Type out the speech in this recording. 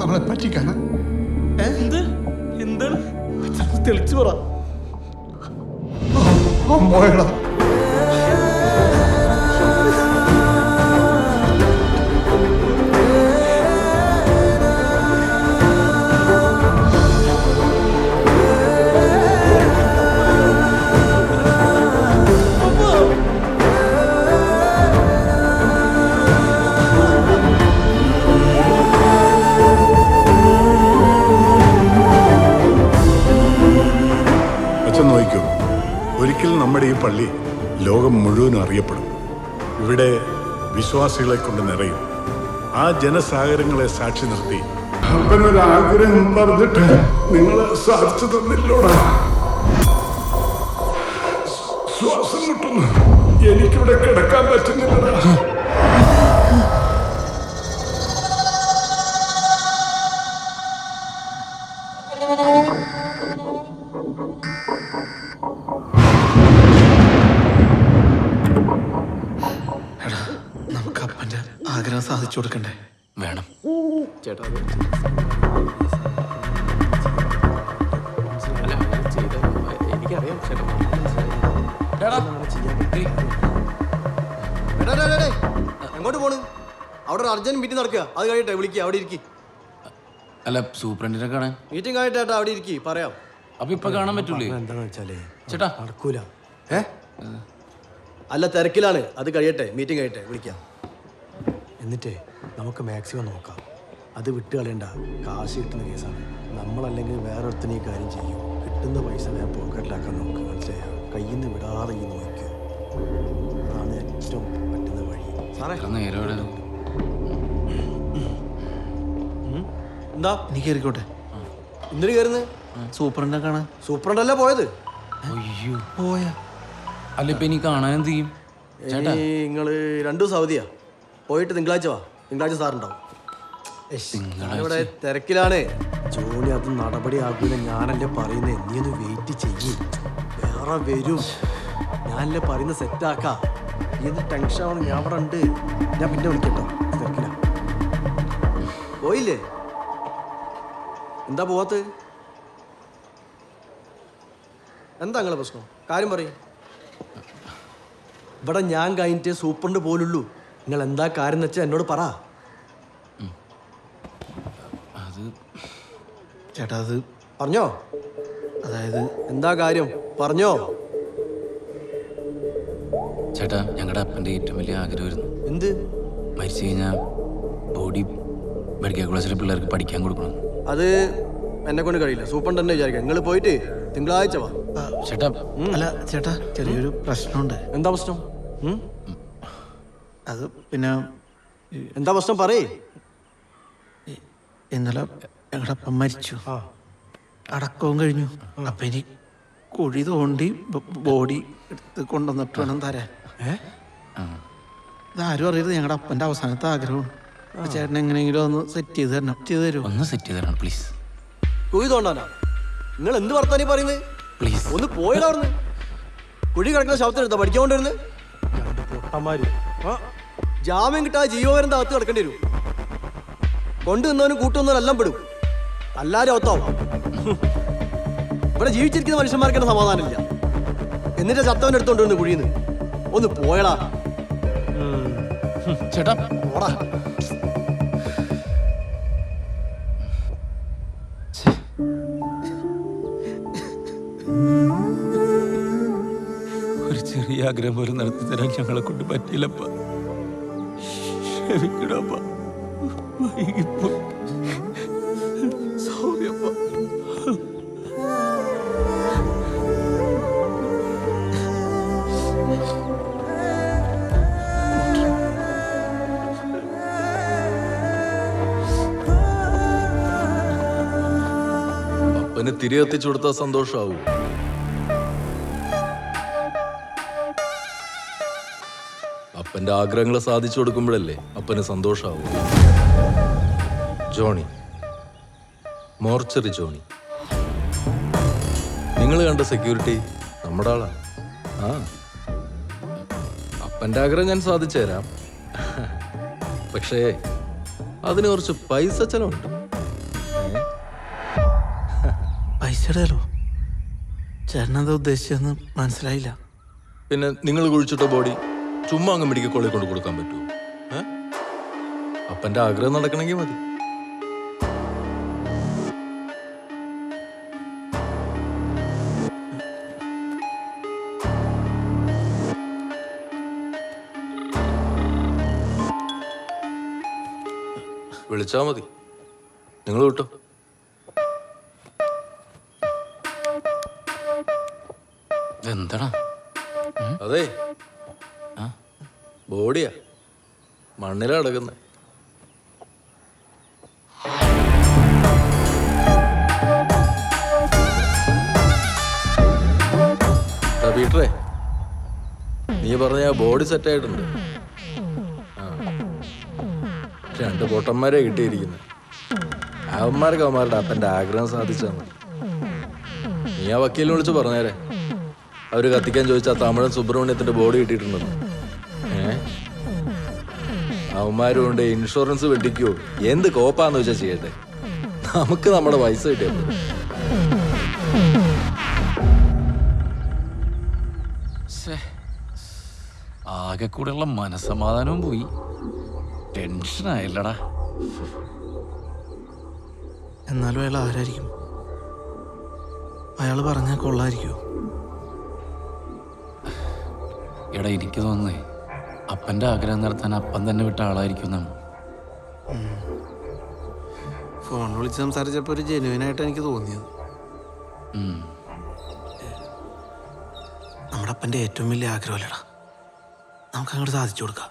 നമ്മളെ പറ്റിക്കാനാ? എന്താണ് തെളിച്ചു പറ. മോയടാ നോക്കൂ, ഒരിക്കലും നമ്മുടെ ഈ പള്ളി ലോകം മുഴുവനും അറിയപ്പെടും. ഇവിടെ വിശ്വാസികളെ കൊണ്ട് നിറയും. ആ ജനസാഗരങ്ങളെ സാക്ഷി നിർത്തി അവനൊരാഗ്രഹം പറഞ്ഞിട്ട് നിങ്ങൾ സാധിച്ചു തന്നില്ലോടാ. ശ്വാസം മുട്ടുന്നു, എനിക്കിവിടെ കിടക്കാൻ പറ്റുന്നില്ലടാ. നമുക്ക് അപ്പന്റെ ആഗ്രഹം സാധിച്ചു കൊടുക്കണ്ടേ? വേണം ചേട്ടാ. എനിക്കറിയാം ചേട്ടാ. എങ്ങോട്ട് പോണ്? അവിടെ ഒരു അർജന്റ് മീറ്റിംഗ് നടക്കുക, അത് കഴിയട്ടെ വിളിക്കുക. അവിടെ ഇരിക്കും. അല്ല, സൂപ്രണ്ടിനെ കാണാൻ മീറ്റിംഗ് ആയിട്ട് ഏട്ടാ അവിടെ ഇരിക്കും, പറയാം. അപ്പൊ ഇപ്പൊ കാണാൻ പറ്റൂലേ? എന്താന്ന് വെച്ചാലേ ചേട്ടാ നടക്കൂല. അല്ല, തിരക്കിലാണ്. അത് കഴിയട്ടെ, മീറ്റിംഗ് കഴിയട്ടെ, വിളിക്കാം. എന്നിട്ടേ നമുക്ക് മാക്സിമം നോക്കാം. അത് വിട്ട് കളയണ്ട, കാശ് കിട്ടുന്ന കേസാണ്. നമ്മളല്ലെങ്കിൽ വേറെ ഒരുത്തന്നെ ഈ കാര്യം ചെയ്യും. കിട്ടുന്ന പൈസ ഞാൻ പോക്കറ്റിലാക്കാൻ നോക്കുക, മനസ്സിലായോ? കയ്യിൽ നിന്ന് വിടാതെ ഈ നോക്കുക. അതാണ് ഏറ്റവും പറ്റുന്ന വഴി. സാറേ നേരെ എന്താ നീ കയറിക്കോട്ടെ. ഇന്നലെ കയറുന്നത് സൂപ്രണ്ടിനെ കാണാൻ. സൂപ്രണ്ടല്ലേ പോയത്? അയ്യോ പോയാ? അല്ല, ഇപ്പൊ ഇനി കാണാൻ എന്ത് ചെയ്യും? നിങ്ങൾ 2 ദിവസം അവധിയാ. പോയിട്ട് തിങ്കളാഴ്ച വാ. തിങ്കളാഴ്ച സാറുണ്ടാവും. ഞാനിവിടെ തിരക്കിലാണ്. ജോലി അത് നടപടി ആകൂല. ഞാനല്ലേ പറയുന്നത്, നീ ഒന്ന് വെയിറ്റ് ചെയ്യ്. വേറെ വരും. ഞാനല്ലേ പറയുന്നത്, സെറ്റാക്കാം. നീ എന്ത് ടെൻഷൻ ആവണം? ഞാൻ അവിടെ ഉണ്ട്. ഞാൻ പിന്നെ വിളിക്കട്ടോ. തിരക്കില പോയില്ലേ? എന്താ പോവാത്ത? എന്താ നിങ്ങളെ പ്രശ്നം? കാര്യം പറയും. ഇവിടെ ഞാൻ കഴിഞ്ഞിട്ട് സൂപ്രണ്ട് പോലുള്ളൂ. നിങ്ങൾ എന്താ കാര്യം എന്ന് വെച്ചാൽ എന്നോട് പറ. അത് ചേട്ടാ, അത് പറഞ്ഞോ. അതായത് എന്താ കാര്യം പറഞ്ഞോ. ചേട്ടാ, ഞങ്ങളുടെ അപ്പൻ്റെ ഏറ്റവും വലിയ ആഗ്രഹമായിരുന്നു എന്ത്? മരിച്ചു കഴിഞ്ഞാൽ ബോഡി മെഡിക്കൽ കോളേജിലെ പിള്ളേർക്ക് പഠിക്കാൻ കൊടുക്കണം. അത് എന്നെ കൊണ്ട് കഴിയില്ല. സൂപ്രണ്ട് തന്നെ വിചാരിക്കാം. നിങ്ങൾ പോയിട്ട് തിങ്കളാഴ്ച വാ. ചേട്ടാ അല്ല ചേട്ടാ, ചെറിയൊരു പ്രശ്നമുണ്ട്. എന്താ പ്രശ്നം? അത് പിന്നെ എന്താ പ്രശ്നം പറയേ. ഇന്നലെ ഞങ്ങളുടെ അപ്പം മരിച്ചു. അടക്കവും കഴിഞ്ഞു. അപ്പം ഇനി കുഴി തോണ്ടി ബോഡി എടുത്ത് കൊണ്ടുവന്നിട്ട് വേണം തരാൻ. ഇതാരും അറിയരുത്, ഞങ്ങളുടെ അപ്പൻ്റെ അവസാനത്തെ ആഗ്രഹമാണ്. ചേട്ടൻ എങ്ങനെയെങ്കിലും ഒന്ന് സെറ്റ് ചെയ്ത് തരണം. ചെയ്തു തരുമോ? ഒന്ന് സെറ്റ് ചെയ്ത് തരണം പ്ലീസ്. കുഴി തോണ്ടാനാ? നിങ്ങൾ എന്ത് വർത്താനീ പറയുന്നത്? പ്ലീസ് ഒന്ന് പോയിടാ അവിടുന്ന്. കുഴി കിടക്കുന്ന ശവത്തിനെടുത്താ പഠിക്കാൻ കൊണ്ടുവരുന്നത്? പൊട്ടന്മാര്. ജാമ്യം കിട്ടാതെ ജീവപര്യന്തം അകത്ത് കിടക്കേണ്ടി വരും. കൊണ്ടുവന്നവനും കൂട്ടുവന്നവനും എല്ലാം പെടും. എല്ലാവരും അകത്താവും. ഇവിടെ ജീവിച്ചിരിക്കുന്ന മനുഷ്യന്മാർക്ക് തന്നെ സമാധാനമില്ല. എന്നിട്ട് ചത്തവൻ എടുത്തോണ്ട് വന്ന് കുഴിന്ന്. ഒന്ന് പോയടാ ചേട്ടാ. പോടാ. ഒരു ചെറിയ ആഗ്രഹം പോലും നടത്തി തരാൻ ഞങ്ങളെ കൊണ്ട് പറ്റിയില്ലപ്പ. ക്ഷമിക്കണപ്പ. സോറിയപ്പ. അപ്പന് തിരി എത്തിച്ചു കൊടുത്താൽ സന്തോഷമാവൂ? അപ്പന്റെ ആഗ്രഹങ്ങൾ സാധിച്ചു കൊടുക്കുമ്പോഴല്ലേ അപ്പന് സന്തോഷമാവൂ. Johnny, mortuary Johnny. നിങ്ങൾ കണ്ട സെക്യൂരിറ്റി നമ്മുടെ ആളാണ്. ആ, അപ്പന്റെ ആഗ്രഹം ഞാൻ സാധിച്ചു തരാം. പക്ഷേ അതിന് കുറച്ച് പൈസ ചെലവുണ്ട്. ഉദ്ദേശിച്ചതല്ലോ. ചേട്ടനെന്താ ഉദ്ദേശിച്ചതെന്ന് മനസ്സിലായില്ല. പിന്നെ നിങ്ങൾ കുഴിച്ചിട്ട ബോഡി ചുമ്മാ അങ്ങ് മെഡിക്കൽ കോളേജിൽ കൊണ്ട് കൊടുക്കാൻ പറ്റുമോ? അപ്പൻ്റെ ആഗ്രഹം നടക്കണമെങ്കിൽ മതി. വിളിച്ചാ മതി. നിങ്ങൾ വിട്ടോ. എന്താടാ? അതെ, ബോഡിയാ മണ്ണിലാ കിടക്കുന്നത്. പീറ്ററേ, നീ പറഞ്ഞ ബോഡി സെറ്റായിട്ടുണ്ട്. രണ്ട് പൊട്ടന്മാരെ കിട്ടിയിരിക്കുന്നത്. അവന്മാർക്ക് അവന്മാരുടെ അപ്പൻ്റെ ആഗ്രഹം സാധിച്ചാണ്. നീ ആ വക്കീലിനെ വിളിച്ച് പറഞ്ഞേരെ, അവര് കത്തിക്കാൻ ചോദിച്ചാൽ തമിഴൻ സുബ്രഹ്മണ്യത്തിന്റെ ബോഡി കിട്ടിയിട്ടുണ്ടെന്ന്. അവന്മാരും കൊണ്ട് ഇൻഷുറൻസ് വെട്ടിക്കോ എന്ത് കോപ്പാന്ന് വെച്ചാൽ ചെയ്യട്ടെ. നമുക്ക് നമ്മുടെ പൈസ കിട്ടിയത്. ആകെ കൂടെയുള്ള മനസ്സമാധാനവും പോയി. ടെൻഷനായില്ലടാ. എന്നാലും അയാൾ ആരായിരിക്കും? അയാൾ പറഞ്ഞാൽ കൊള്ളായിരിക്കുമോ? എടാ, എനിക്ക് തോന്നുന്നേ അപ്പൻ്റെ ആഗ്രഹം നടത്താൻ അപ്പൻ തന്നെ വിട്ട ആളായിരിക്കും എന്നാണ്. ഫോൺ വിളിച്ച് സംസാരിച്ചപ്പോൾ ഒരു ജെന്യുവനായിട്ട് എനിക്ക് തോന്നിയത്. നമ്മുടെ അപ്പൻ്റെ ഏറ്റവും വലിയ ആഗ്രഹമല്ലടാ, നമുക്ക് അങ്ങോട്ട് സാധിച്ചു കൊടുക്കാം.